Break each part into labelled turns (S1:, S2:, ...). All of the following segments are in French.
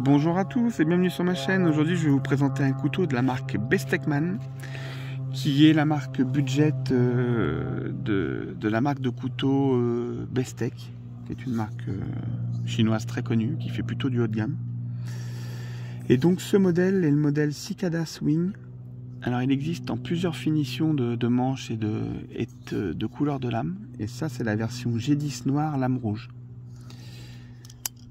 S1: Bonjour à tous et bienvenue sur ma chaîne. Aujourd'hui je vais vous présenter un couteau de la marque Bestechman, qui est la marque budget de la marque de couteaux Bestech, qui est une marque chinoise très connue, qui fait plutôt du haut de gamme. Et donc ce modèle est le modèle Cicada Swing. Alors il existe en plusieurs finitions de manches et de couleurs de lame. Et ça c'est la version G10 noire lame rouge.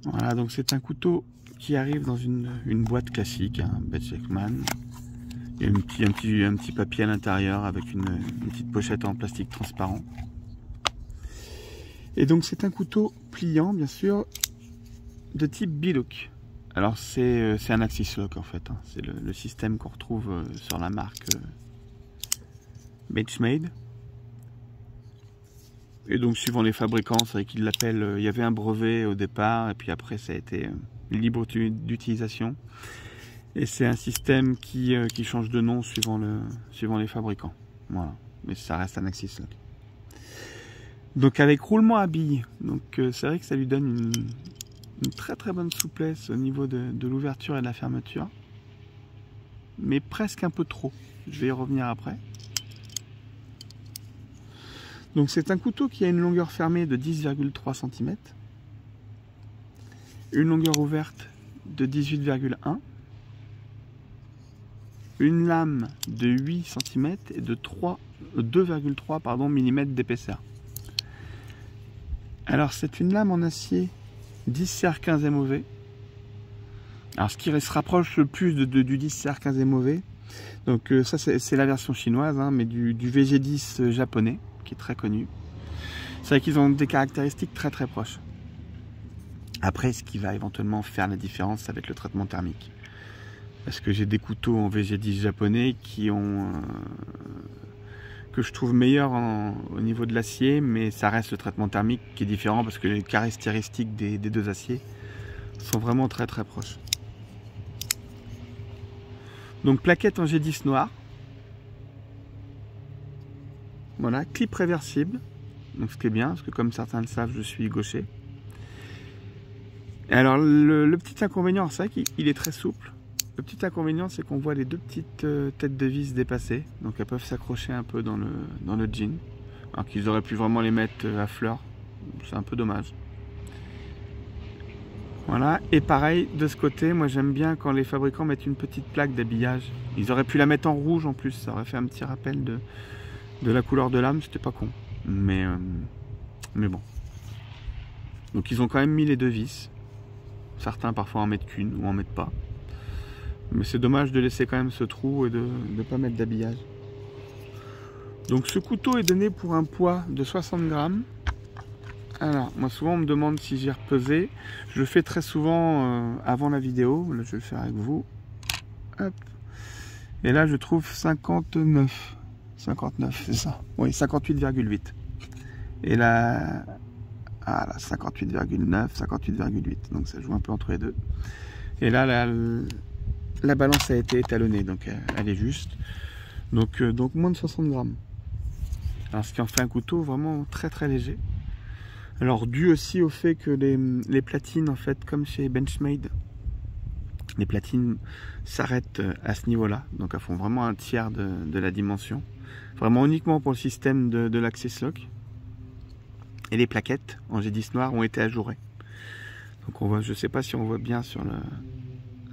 S1: Voilà, donc c'est un couteau qui arrive dans une boîte classique, hein, Bestechman. Il y a un petit papier à l'intérieur avec une petite pochette en plastique transparent. Et donc c'est un couteau pliant, bien sûr, de type B-Lock. Alors c'est un Axis Lock en fait, hein. C'est le système qu'on retrouve sur la marque Benchmade. Et donc suivant les fabricants, c'est vrai qu'ils l'appellent, il y avait un brevet au départ et puis après ça a été libre d'utilisation. Et c'est un système qui change de nom suivant les fabricants. Voilà, mais ça reste un Axis Lock. Donc avec roulement à billes, donc c'est vrai que ça lui donne une très très bonne souplesse au niveau de l'ouverture et de la fermeture. Mais presque un peu trop. Je vais y revenir après. Donc c'est un couteau qui a une longueur fermée de 10,3 cm, une longueur ouverte de 18,1, une lame de 8 cm et de 2,3 mm d'épaisseur. Alors c'est une lame en acier 10CR15 MOV. Alors ce qui se rapproche le plus du 10CR15 MOV, donc ça c'est la version chinoise, hein, mais du VG10 japonais, qui est très connu. C'est vrai qu'ils ont des caractéristiques très très proches. Après, ce qui va éventuellement faire la différence, ça va être le traitement thermique. Parce que j'ai des couteaux en VG10 japonais que je trouve meilleurs au niveau de l'acier, mais ça reste le traitement thermique qui est différent parce que les caractéristiques des deux aciers sont vraiment très très proches. Donc plaquette en G10 noir. Voilà, clip réversible. Donc ce qui est bien, parce que comme certains le savent, je suis gaucher. Et alors le petit inconvénient, c'est vrai qu'il est très souple. Le petit inconvénient, c'est qu'on voit les deux petites têtes de vis dépassées. Donc elles peuvent s'accrocher un peu dans le jean. Alors qu'ils auraient pu vraiment les mettre à fleur. C'est un peu dommage. Voilà, et pareil, de ce côté, moi j'aime bien quand les fabricants mettent une petite plaque d'habillage. Ils auraient pu la mettre en rouge en plus, ça aurait fait un petit rappel de la couleur de lame, c'était pas con. Mais bon. Donc ils ont quand même mis les deux vis. Certains parfois en mettent qu'une ou en mettent pas. Mais c'est dommage de laisser quand même ce trou et de ne pas mettre d'habillage. Donc ce couteau est donné pour un poids de 60 grammes. Alors, moi souvent on me demande si j'ai repesé. Je le fais très souvent avant la vidéo. Là je vais le faire avec vous. Hop. Et là je trouve 59. 59, c'est ça. Oui, 58,8. Et là, ah là 58,9, 58,8. Donc ça joue un peu entre les deux. Et là, la balance a été étalonnée, donc elle est juste. Donc moins de 60 grammes. Alors ce qui en fait un couteau vraiment très très léger. Alors dû aussi au fait que les platines, en fait, comme chez Benchmade, les platines s'arrêtent à ce niveau-là. Donc elles font vraiment un tiers de la dimension. Vraiment uniquement pour le système de l'Axis Lock. Et les plaquettes en G10 noir ont été ajourées. Donc on voit, je ne sais pas si on voit bien sur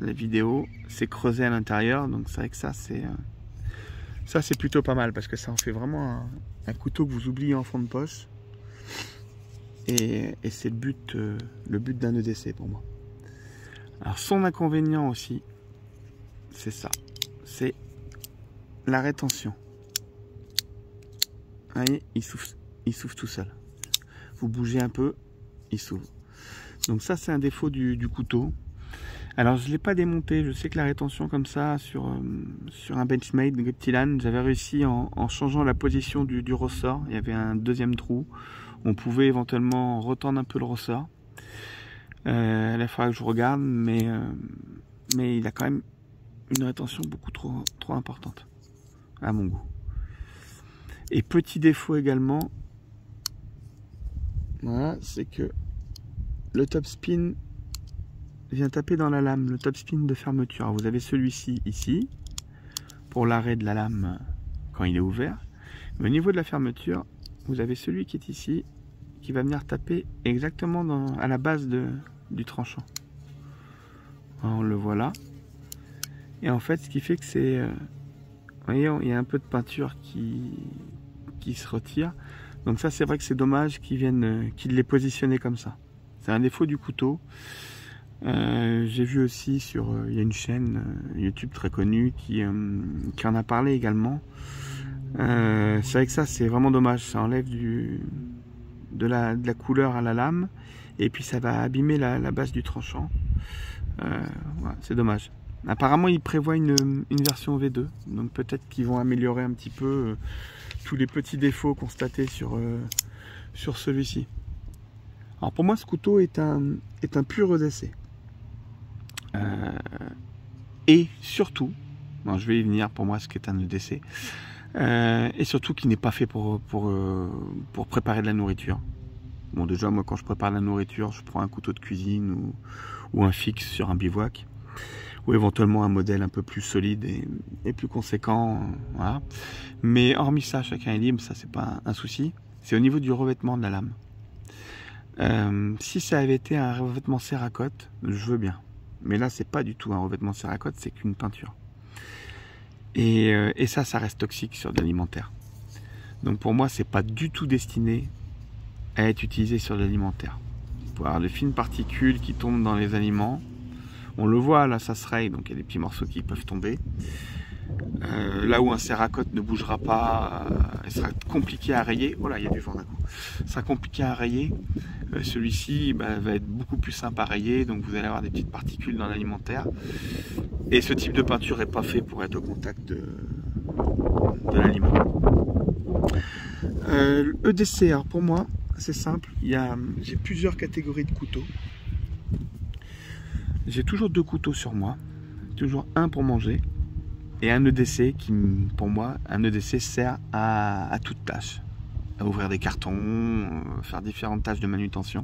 S1: la vidéo, c'est creusé à l'intérieur. Donc c'est vrai que ça c'est plutôt pas mal parce que ça en fait vraiment un couteau que vous oubliez en fond de poche. Et c'est le but d'un EDC pour moi. Alors son inconvénient aussi, c'est ça, c'est la rétention. Vous voyez, il s'ouvre tout seul. Vous bougez un peu, il s'ouvre. Donc ça c'est un défaut du couteau. Alors je ne l'ai pas démonté, je sais que la rétention comme ça sur un Benchmade Reptilan, j'avais réussi en changeant la position du ressort. Il y avait un deuxième trou, on pouvait éventuellement retendre un peu le ressort. Là il faudra que je regarde, mais il a quand même une rétention beaucoup trop importante à mon goût. Et petit défaut également, voilà, c'est que le top spin vient taper dans la lame le top spin de fermeture. Alors, vous avez celui-ci ici, pour l'arrêt de la lame quand il est ouvert. Mais au niveau de la fermeture, vous avez celui qui est ici, qui va venir taper exactement à la base du tranchant. Alors, on le voit là. Et en fait, ce qui fait que c'est... vous voyez, il y a un peu de peinture qui se retire. Donc ça, c'est vrai que c'est dommage qu'ils l'aient positionné comme ça. C'est un défaut du couteau. J'ai vu aussi il y a une chaîne YouTube très connue qui en a parlé également. C'est vrai que ça, c'est vraiment dommage. Ça enlève de la couleur à la lame. Et puis ça va abîmer la base du tranchant. Voilà, c'est dommage. Apparemment, ils prévoient une version V2, donc peut-être qu'ils vont améliorer un petit peu tous les petits défauts constatés sur celui-ci. Alors pour moi, ce couteau est un pur EDC. Et surtout, je vais y venir pour moi ce qu'est un EDC, et surtout qui n'est pas fait pour préparer de la nourriture. Bon, déjà, moi quand je prépare de la nourriture, je prends un couteau de cuisine ou un fixe sur un bivouac. Ou éventuellement un modèle un peu plus solide et plus conséquent, voilà. Mais hormis ça, chacun est libre, ça c'est pas un souci. C'est au niveau du revêtement de la lame. Si ça avait été un revêtement céracote, je veux bien. Mais là, c'est pas du tout un revêtement céracote, c'est qu'une peinture. Et ça reste toxique sur de l'alimentaire. Donc pour moi, c'est pas du tout destiné à être utilisé sur de l'alimentaire. Il peut y avoir de fines particules qui tombent dans les aliments. On le voit, là ça se raye, donc il y a des petits morceaux qui peuvent tomber. Là où un céracote ne bougera pas, il sera compliqué à rayer. Oh là, il y a du vent d'un coup. Il sera compliqué à rayer. Celui-ci va être beaucoup plus simple à rayer, donc vous allez avoir des petites particules dans l'alimentaire. Et ce type de peinture n'est pas fait pour être au contact de l'aliment. EDC, alors pour moi, c'est simple. J'ai plusieurs catégories de couteaux. J'ai toujours 2 couteaux sur moi, toujours un pour manger et un EDC qui, pour moi, un EDC sert à toute tâche, à ouvrir des cartons, faire différentes tâches de manutention.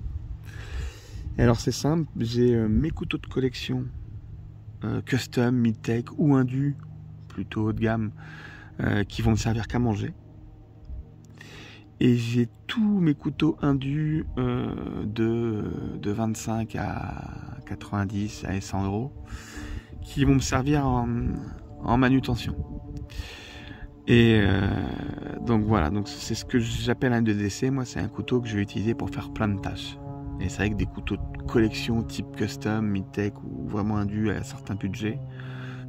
S1: Et alors c'est simple, j'ai mes couteaux de collection custom, mid-tech ou indus, plutôt haut de gamme, qui vont me servir qu'à manger. Et j'ai tous mes couteaux indus de 25 à 90 à 100 euros qui vont me servir en manutention. Et donc voilà, donc c'est ce que j'appelle un EDC. Moi, c'est un couteau que je vais utiliser pour faire plein de tâches. Et c'est vrai que des couteaux de collection type custom, mid-tech ou vraiment indus à certains budgets,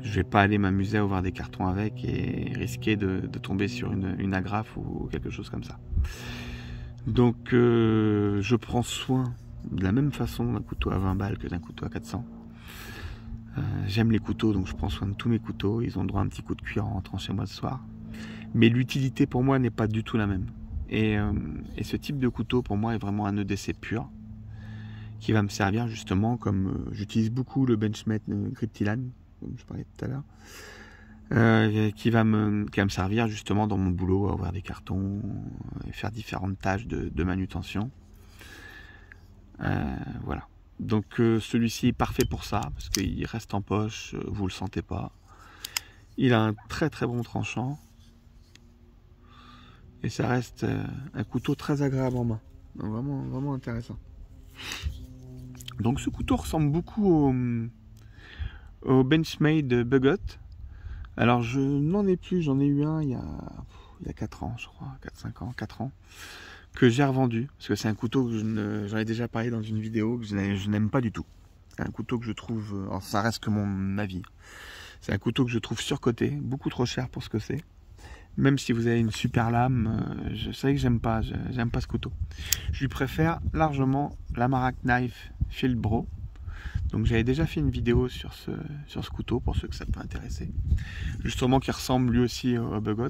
S1: je vais pas aller m'amuser à ouvrir des cartons avec et risquer de tomber sur une agrafe ou quelque chose comme ça. Donc je prends soin de la même façon d'un couteau à 20 balles que d'un couteau à 400. J'aime les couteaux, donc je prends soin de tous mes couteaux. Ils ont droit à un petit coup de cuir en rentrant chez moi le soir. Mais l'utilité pour moi n'est pas du tout la même. Et ce type de couteau pour moi est vraiment un EDC pur, qui va me servir justement comme j'utilise beaucoup le Benchmade Griptilan, comme je parlais tout à l'heure, qui va me servir justement dans mon boulot à ouvrir des cartons et faire différentes tâches de manutention. Voilà. Donc celui-ci est parfait pour ça, parce qu'il reste en poche, vous le sentez pas. Il a un très très bon tranchant. Et ça reste un couteau très agréable en main. Donc vraiment, vraiment intéressant. Donc ce couteau ressemble beaucoup au Benchmade Bugot. Alors je n'en ai plus, j'en ai eu un il y a 4 ans, je crois, 4 ans, que j'ai revendu. Parce que c'est un couteau que j'en ai déjà parlé dans une vidéo, que je n'aime pas du tout. C'est un couteau que je trouve, alors ça reste que mon avis. C'est un couteau que je trouve surcoté, beaucoup trop cher pour ce que c'est. Même si vous avez une super lame, je sais que j'aime pas ce couteau. Je lui préfère largement l'Amarak Knife Field Bro. Donc j'avais déjà fait une vidéo sur ce couteau, pour ceux que ça peut intéresser. Justement qui ressemble lui aussi au Bugot.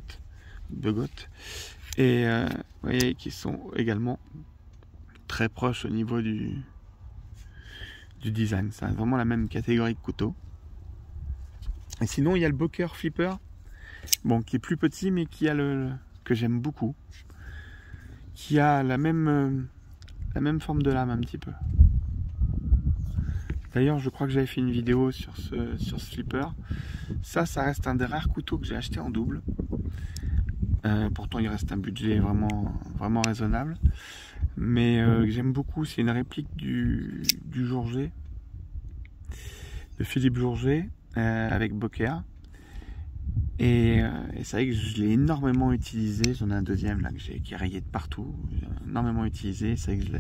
S1: Et vous voyez qui sont également très proches au niveau du design. C'est vraiment la même catégorie de couteau. Et sinon il y a le Boker Flipper. Bon, qui est plus petit, mais qui a que j'aime beaucoup, qui a la même forme de lame un petit peu. D'ailleurs, je crois que j'avais fait une vidéo sur ce slipper. Ça reste un des rares couteaux que j'ai acheté en double. Pourtant, il reste un budget vraiment raisonnable. Mais que j'aime beaucoup, c'est une réplique du Jourget, de Philippe Jourget, avec Bokeh. Et c'est vrai que je l'ai énormément utilisé. J'en ai un deuxième là qui est rayé de partout. J'ai énormément utilisé. C'est vrai que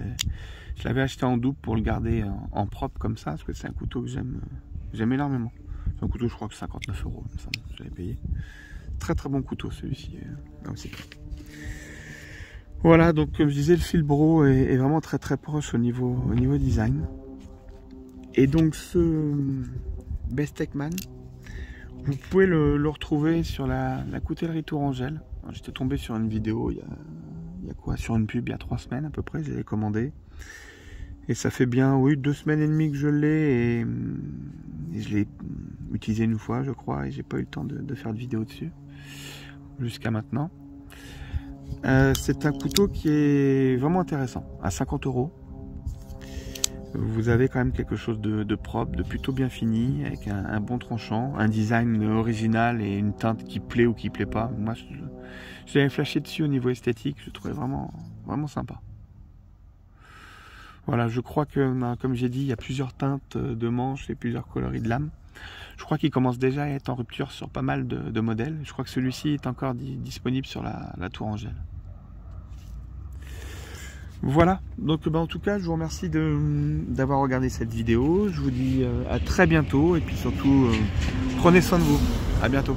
S1: je l'avais acheté en double pour le garder en propre comme ça, parce que c'est un couteau que j'aime énormément. C'est un couteau, je crois que 59 €, il me semble, je l'avais payé. Très très bon couteau celui-ci aussi. Voilà, donc comme je disais, le Filbro est vraiment très très proche au niveau design. Et donc ce Bestekman, vous pouvez le retrouver sur la coutellerie Tourangelle. J'étais tombé sur une vidéo il y a quoi, sur une pub il y a 3 semaines à peu près, je l'ai commandé. Et ça fait bien, oui, 2 semaines et demie que je l'ai, et je l'ai utilisé une fois, je crois, et j'ai pas eu le temps de faire de vidéo dessus jusqu'à maintenant. C'est un couteau qui est vraiment intéressant, à 50 €. Vous avez quand même quelque chose de propre, de plutôt bien fini, avec un bon tranchant, un design original et une teinte qui plaît ou qui plaît pas. Moi, j'avais flashé dessus au niveau esthétique, je le trouvais vraiment sympa. Voilà, je crois que, comme j'ai dit, il y a plusieurs teintes de manches et plusieurs coloris de lame. Je crois qu'il commence déjà à être en rupture sur pas mal de modèles. Je crois que celui-ci est encore disponible sur la Tourangelle. Voilà, donc en tout cas, je vous remercie d'avoir regardé cette vidéo. Je vous dis à très bientôt, et puis surtout, prenez soin de vous. À bientôt.